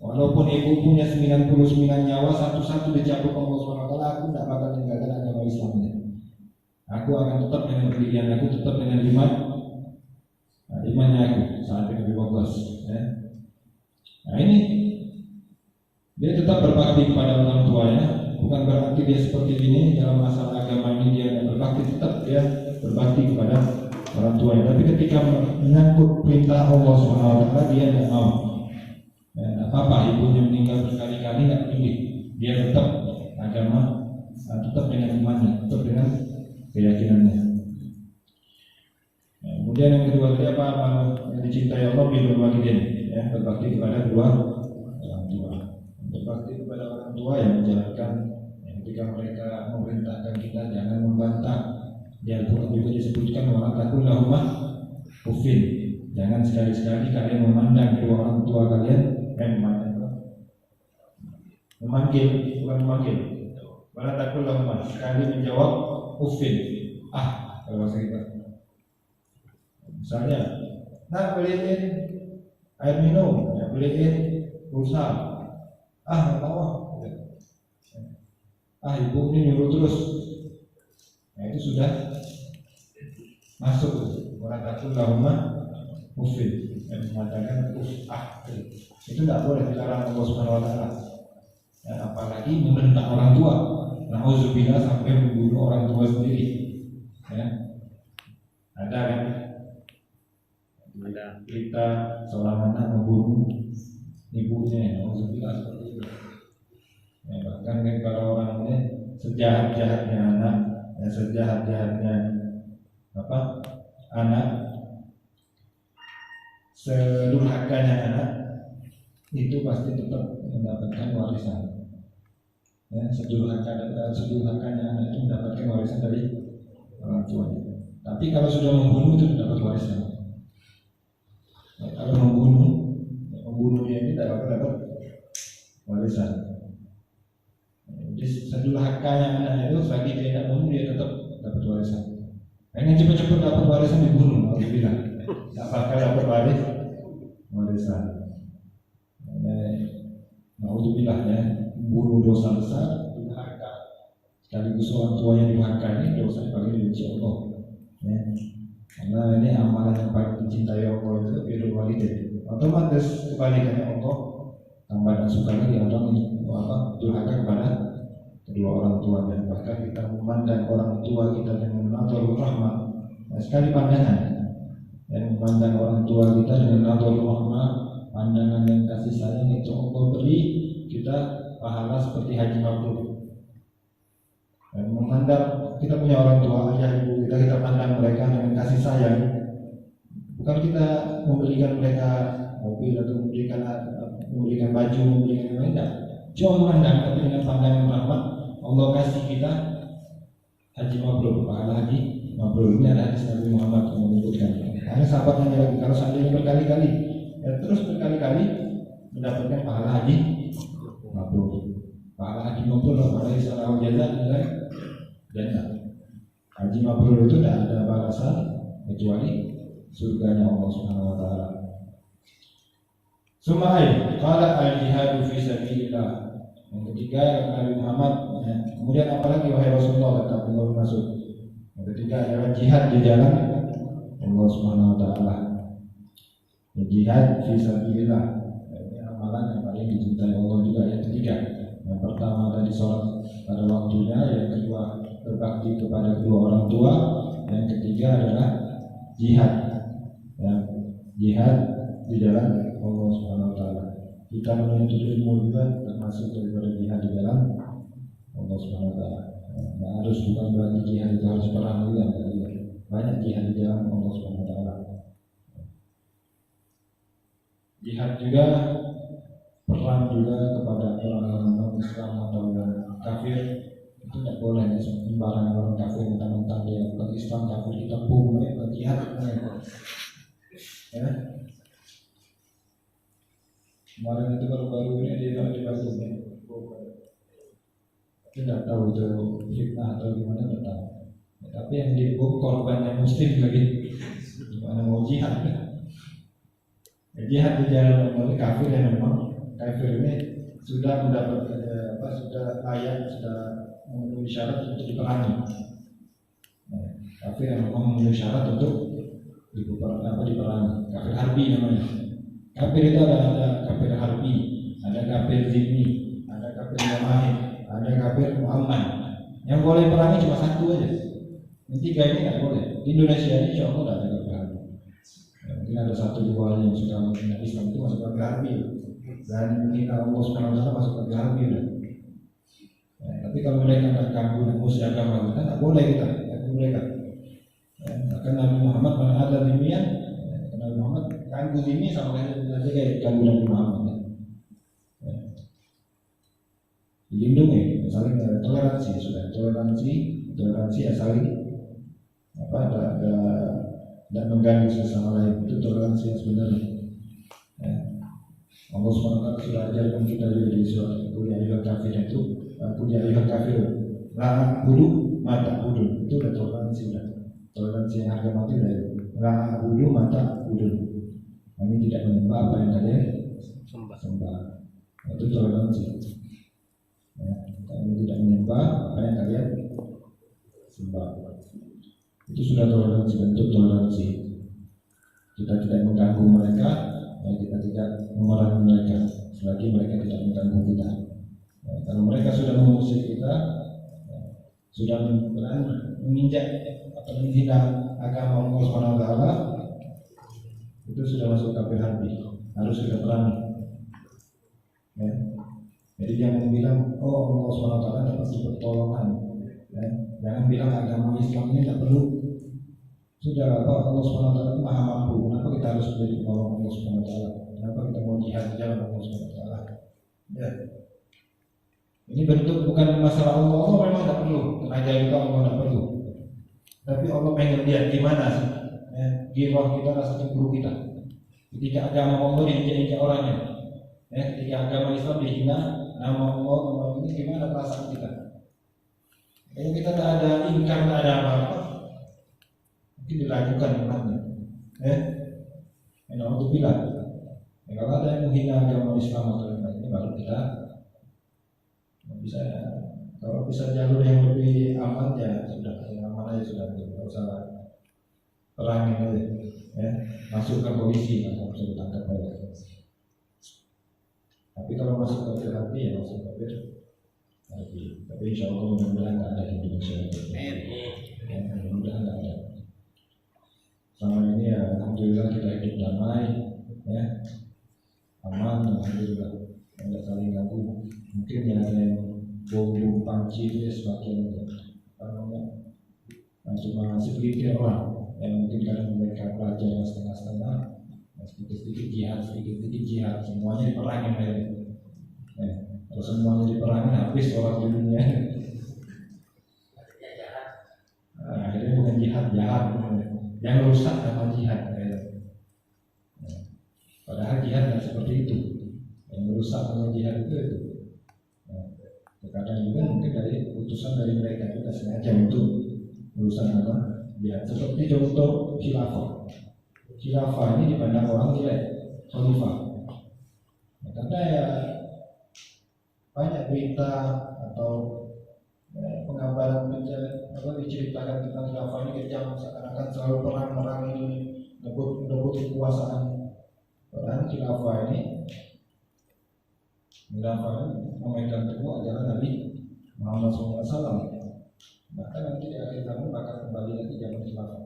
walaupun ibu punya 99 nyawa, satu-satu dicabut Allah SWT, aku tidak bakal meninggalkan agama Islam ini. Aku akan tetap dengan pendirian aku, tetap dengan imannya aku saat Nabi Waqqas. Nah ini dia tetap berbakti kepada orang tuanya, bukan berarti dia seperti ini dalam masalah agama ini dia tidak berbakti, tetap dia berbakti kepada orang tuanya. Tapi ketika menyangkut perintah Allah SWT dia tidak mau. Tidak apa-apa ibunya meninggal berkali-kali, tidak peduli. Dia tetap agama, tetap dengan imannya, tetap dengan keyakinannya. Kemudian yang kedua tadi apa yang dicintai Allah birrul walidain, berbakti kepada dua orang tua. Berbakti kepada orang tua yang menjalankan ketika mereka memerintahkan kita jangan membantah. Di Al-Quran juga disebutkan wala taqul lahuma uffin. Jangan sekali-sekali kalian memandang kedua orang tua kalian memanggil, bukan memanggil. Wala taqul lahuma, sekali menjawab uffin. Kalau bahasa kita. Misalnya, nak beliin air minum, beliin pulsa, nggak tahu ibu ini nyuruh terus. Nah itu sudah masuk mengatakan lahumma ufin dan mengatakan itu tidak boleh dilarang Allah Subhanahu Wa Taala. Dan apalagi membentak orang tua. Nauzubillah sampai membunuh orang tua sendiri. Ya. Ada kan? Ada kita seorang anak membunuh ibunya. Nauzubillah seperti itu. Ya, bahkan kalau orang ini sejahat-jahatnya anak, ya, sejahat-jahatnya anak, sedurhakanya anak, itu pasti tetap mendapatkan warisan. Ya, sedurhakanya anak itu mendapatkan warisan dari orang tuanya. Tapi kalau sudah membunuh itu dapat warisan. Ya, kalau membunuhnya ini tidak dapat warisan. Jadi sedurhakanya anak itu selagi dia tidak membunuh dia tetap dapat warisan. Pengen cepat-cepat dapat warisan dibunuh, harus bilang. Tidak bakal dapat warisan. Naudzubillah ya, membunuh dosa besar, durhaka. Sekaligus orang tuanya durhaka ini dosa yang paling dibenci Allah. Ya. Karena ini amalan yang paling dicintai Allah itu birrul walidain. Otomatis kebalikannya Allah tambah dan suka lagi orang ini durhaka kepada kedua orang tua, dan bahkan kita memandang orang tua kita dengan nadharur rahmah. Nah, sekali pandangan dan memandang orang tua kita dengan nadharur rahmah, pandangan dan kasih sayang itu Allah beri kita pahala seperti haji mabrur. Dan memandang kita punya orang tua, ayah ibu kita pandang mereka dengan kasih sayang. Bukan kita memberikan mereka mobil atau memberikan baju, memberikan mereka. Cuma memandang, tapi dengan pandangan rahmat Allah kasih kita haji mabrur, pahala haji mabrur. Ini ada hadis Nabi Muhammad yang menyebutkan. Karena sahabatnya lagi, kalau seandainya berkali-kali terus berkali-kali mendapatkan pahala haji mabrur. Pahala haji mabrur pahala isalahu jaza nilai jannah. Haji mabrur itu tidak ada balasan kecuali surganya Allah Subhanahu Wa Taala. Sumai qala al-jihadu fi sabilillah. Yang ketiga Nabi Muhammad, ya. Kemudian apalagi wahai Rasulullah, kata Abdullah bin Mas'ud. Yang ketiga adalah jihad di jalan Allah Subhanahu Wa Taala. Jihad fi sabilillah. Ini amalan yang paling dicintai Allah juga. Yang ketiga, yang pertama tadi sholat pada waktunya, yang kedua berbakti kepada kedua orang tua, yang ketiga adalah jihad. Ya, jihad di jalan Allah Subhanahu Wa Taala. Kita menuntut ilmu juga termasuk daripada jihad di jalan Allah Subhanahu Wa Taala. Nah, harus bukan berarti jihad itu harus perang juga, banyak jihad di jalan Allah Subhanahu Wa Taala. Jihad juga perang juga kepada orang-orang non-Islam atau yang kafir, itu tidak boleh ya, sembarangan orang kafir mentang-mentang dia bukan Islam kafir kita bom ya, jihad ya. Kemarin itu baru-baru ini dia di Bandung ya, tidak tahu itu fitnah atau gimana, tidak tahu. Ya, tapi yang dibom korbannya muslim lagi, gimana mau jihad ya? Ya, jihad di jalan Allah kafir yang memang kafir ini sudah mendapat sudah layak, sudah memenuhi syarat untuk diperangi. Nah, kafir yang memang memenuhi syarat untuk diperangi, kafir harbi namanya. Kafir itu ada kafir harbi, ada kafir zimmi, ada kafir mu'ahid, ada kafir mu'amman. Yang boleh perangi cuma satu aja. Yang tiga ini tidak boleh. Di Indonesia ini insya Allah tidak ada kafir harbi. Ya, mungkin ada satu dua yang sudah menghina Islam itu masuk kafir harbi, dan menghina Allah Subhanahu Wa Taala masuk kafir harbi. Ya, tapi kalau mereka tidak ganggu dan musuh agama kita, tidak boleh kita ganggu mereka. Ya, bahkan Nabi Muhammad ada demikian, Nabi Muhammad ganggu ini sama kayak ganggu Nabi Muhammad. Ya. Dilindungi, saling toleransi, sudah toleransi ya saling dan mengganggu sesama lain, itu toleransi yang sebenarnya. Ya. Allah SWT sudah ajarkan kita juga di surat Qul ya ayyuhal kafir itu, Qul ya ayyuhal kafir la a'budu ma ta'budun, itu udah toleransi yang harga mati udah itu. La a'budu ma ta'budun, kami tidak menyembah apa yang kalian sembah. Itu toleransi. Ya, kami tidak menyembah apa yang kalian sembah. Itu sudah toleransi, bentuk toleransi. Kita tidak mengganggu mereka, ya, kita tidak memerangi mereka selagi mereka tidak mengganggu kita. Ya, kalau mereka sudah mengusir kita, ya, sudah menginjak atau menghina agama Allah SWT, itu sudah masuk kafir harbi, harus kita perangi. Ya. Jadi jangan bilang, oh Allah SWT dapat pertolongan. Ya. Jangan bilang agama Islam ini tidak perlu. Sudah apa, Allah SWT itu maha mampu. Kenapa kita harus menjadi penolong Allah SWT? Kenapa kita mau jihad di jalan Allah SWT? Ya. Ini bentuk bukan masalah Allah. Allah memang tidak perlu. Tenaga itu Allah tidak perlu. Tapi Allah pengen lihat gimana sih, ya, jiwa kita, rasa cemburu kita. Ketika agama Allah diinjak-injak orangnya, ya, ketika agama Islam dihina, nama Allah, nama ini gimana perasaan kita? Kalau kita tak ada income, tak ada apa-apa, mungkin diragukan imannya. Enak untuk bilang. Ya, kalau ada yang menghina agama Islam atau yang lainnya, baru kita bisa. Kalau bisa jalur yang lebih aman, ya sudah, yang aman aja sudah, tidak usah perangin aja. Ya, masukkan polisi atau bisa ditangkap aja. Tapi kalau masuk kafir hati, ya masuk kafir hati. Tapi insya Allah mudah-mudahan tak ada di Indonesia. Ya, mudah-mudahan tak ada. Selama ini ya alhamdulillah kita hidup damai, ya, aman, alhamdulillah, tidak saling ganggu. Mungkin ya ada yang bom panci itu semakin cuma segelintir orang yang mungkin karena mereka pelajar setengah-setengah, sedikit-sedikit jihad, semuanya diperangin aja. Ya, kalau semuanya diperangin habis orang di dunia. Nah, akhirnya bukan jihad, jahat, yang rusak nama jihad. Ya. Padahal jihad tidak seperti itu. Yang merusak nama jihad itu. Terkadang juga mungkin dari utusan dari mereka juga sengaja untuk merusak nama jihad. Seperti contoh khilafah. Khilafah ini dipandang orang jelek, khalifah. Karena ya banyak berita atau pengambaran diceritakan tentang khilafah ini kejam, seakan-akan selalu perang ini merebut kekuasaan. Padahal khilafah ini memegang teguh ajaran Nabi Muhammad SAW. Bahkan nanti di akhir zaman bakal kembali lagi zaman khilafah.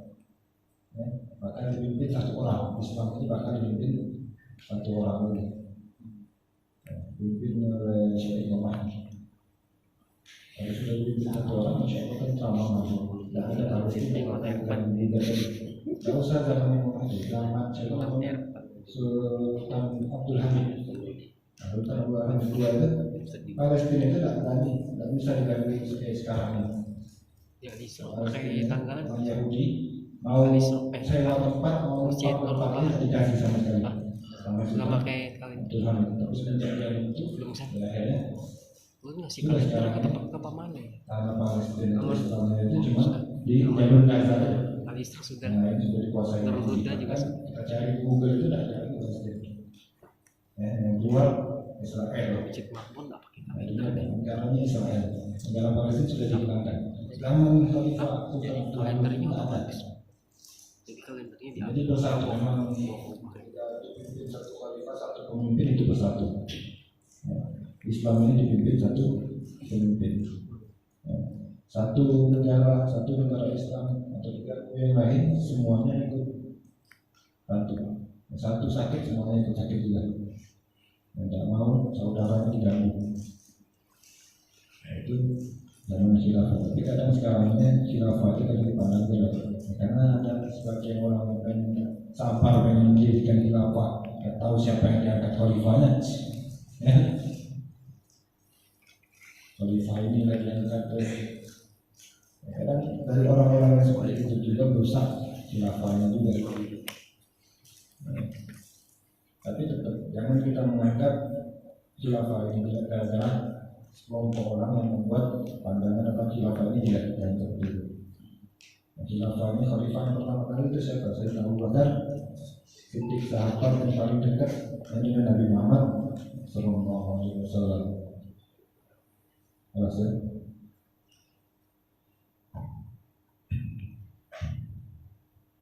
Ya, bahkan dipimpin satu orang. Islam ini bahkan dipimpin satu orang lagi. Dipimpin oleh Syekh Imam Mahdi. Kalau sudah dipimpin satu orang, insya Allah kan sama masuk. Tidak ada harus itu akan dipimpin. Kalau saya zaman Imam Mahdi, zaman Sultan Abdul Hamid. Sultan Abdul Hamid II itu Palestina itu tidak bisa diganti seperti sekarang ini. Orang Yahudi mau sewa tempat, mau tempat ini tidak dikasih sama sekali. Nggak pakai Abdul Hamid. Tapi semenjak dia itu akhirnya sudah sekarang ke mana? Tanah Palestina itu cuma di jalur Gaza. Nah, itu sudah dikuasai. Kita cari Google itu tidak ada Palestina. Yang keluar Israel. Nah, itu negaranya Israel. Negara Palestina sudah dihilangkan. Zaman Khalifah kalendernya ada. Jadi bersatu memang dipimpin satu khalifah, satu pemimpin itu bersatu. Islam ini dipimpin satu pemimpin. Satu negara Islam atau negara yang lain semuanya ikut bantu. Satu sakit semuanya ikut sakit juga. Tidak mau saudaranya diganggu. Nah, itu zaman khilafah. Tapi kadang sekarang ini khilafah itu kan dipandang gelap. Karena ada sebagian orang yang sampar pengen mendirikan khilafah, nggak tahu siapa yang diangkat khalifahnya. Ya. Khalifah ini lagi angkat. Kadang dari orang-orang yang seperti itu juga merusak khilafahnya juga. Tapi tetap jangan kita menganggap khilafah ini tidak gara-gara sekelompok orang yang membuat pandangan tentang khilafah ini tidak yang tertentu. Khilafah ini khalifah yang pertama kali itu siapa? Sayyidina Abu Bakar, Siddiq, sahabat yang paling dekat dengan Nabi Muhammad sallallahu alaihi wasallam. Alas ya?